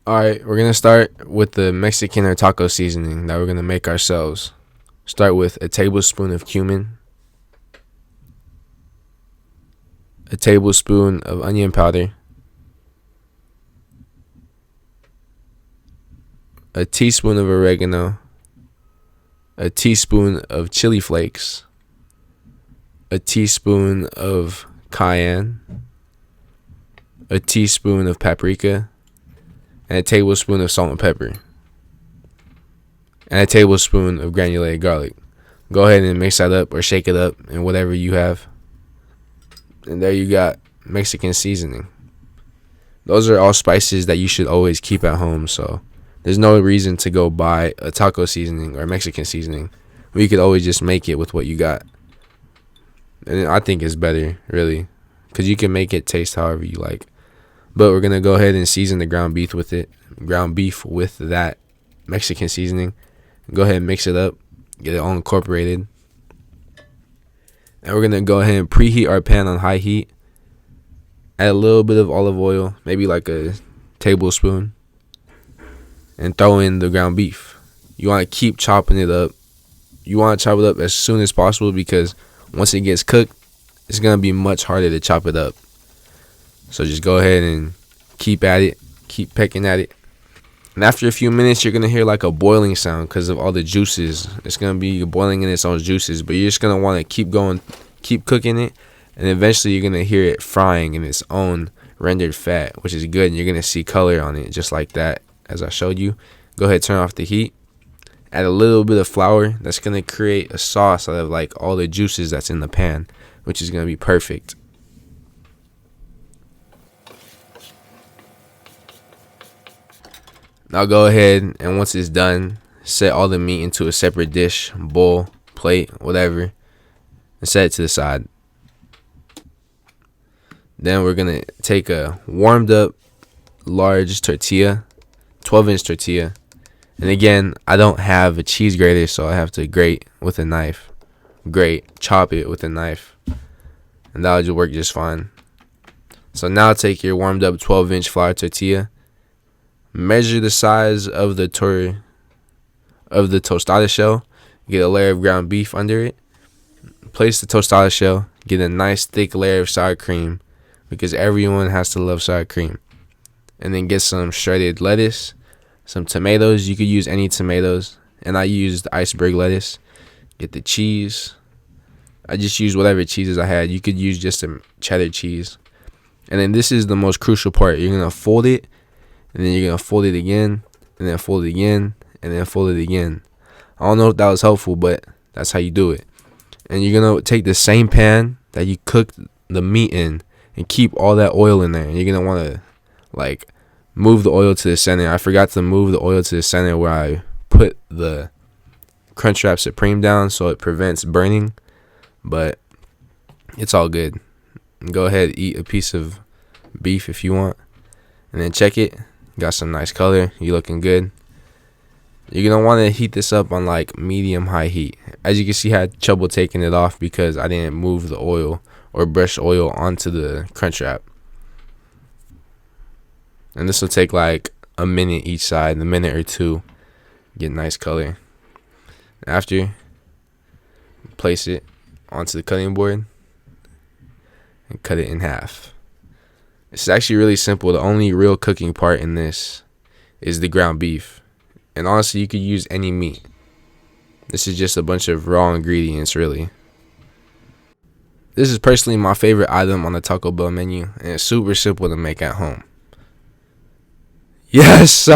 Alright, we're gonna start with the Mexican or taco seasoning that we're gonna make ourselves. Start with a tablespoon of cumin, a tablespoon of onion powder, a teaspoon of oregano, a teaspoon of chili flakes, a teaspoon of cayenne, a teaspoon of paprika, and a tablespoon of salt and pepper, and a tablespoon of granulated garlic. Go ahead and mix that up or shake it up and whatever you have. And there you got Mexican seasoning. Those are all spices that you should always keep at home, so there's no reason to go buy a taco seasoning or Mexican seasoning. You could always just make it with what you got. And I think it's better, really, because you can make it taste however you like. But we're going to go ahead and season the ground beef with it. Ground beef with that Mexican seasoning. Go ahead and mix it up. Get it all incorporated. And we're going to go ahead and preheat our pan on high heat. Add a little bit of olive oil, maybe like a tablespoon. And throw in the ground beef. You want to keep chopping it up. You want to chop it up as soon as possible because once it gets cooked, it's going to be much harder to chop it up. So just go ahead and keep at it. Keep pecking at it. And after a few minutes, you're going to hear like a boiling sound because of all the juices. It's going to be boiling in its own juices. But you're just going to want to keep going, keep cooking it. And eventually you're going to hear it frying in its own rendered fat, which is good. And you're going to see color on it just like that as I showed you. Go ahead, turn off the heat. Add a little bit of flour. That's going to create a sauce out of like all the juices that's in the pan, which is going to be perfect. Now go ahead and once it's done, set all the meat into a separate dish, bowl, plate, whatever, and set it to the side. Then we're going to take a warmed up large tortilla, 12-inch tortilla. And again, I don't have a cheese grater, so I have to grate with a knife. Chop it with a knife. And that'll just work just fine. So now take your warmed up 12-inch flour tortilla. Measure the size of the tostada shell. Get a layer of ground beef under it. Place the tostada shell. Get a nice thick layer of sour cream because everyone has to love sour cream. And then get some shredded lettuce, some tomatoes. You could use any tomatoes, and I used iceberg lettuce. Get the cheese. I just used whatever cheeses I had. You could use just some cheddar cheese. And then this is the most crucial part. You're going to fold it. And then you're going to fold it again, and then fold it again, and then fold it again. I don't know if that was helpful, but that's how you do it. And you're going to take the same pan that you cooked the meat in and keep all that oil in there. And you're going to want to, like, move the oil to the center. I forgot to move the oil to the center where I put the Crunchwrap Supreme down so it prevents burning. But it's all good. Go ahead and eat a piece of beef if you want. And then check it. Got some nice color. You looking good. You're going to want to heat this up on like medium high heat. As you can see, I had trouble taking it off because I didn't move the oil or brush oil onto the Crunchwrap. And this will take like a minute each side, a minute or two. Get nice color. After, place it onto the cutting board and cut it in half. It's actually really simple. The only real cooking part in this is the ground beef. And honestly, you could use any meat. This is just a bunch of raw ingredients, really. This is personally my favorite item on the Taco Bell menu, and it's super simple to make at home. Yes,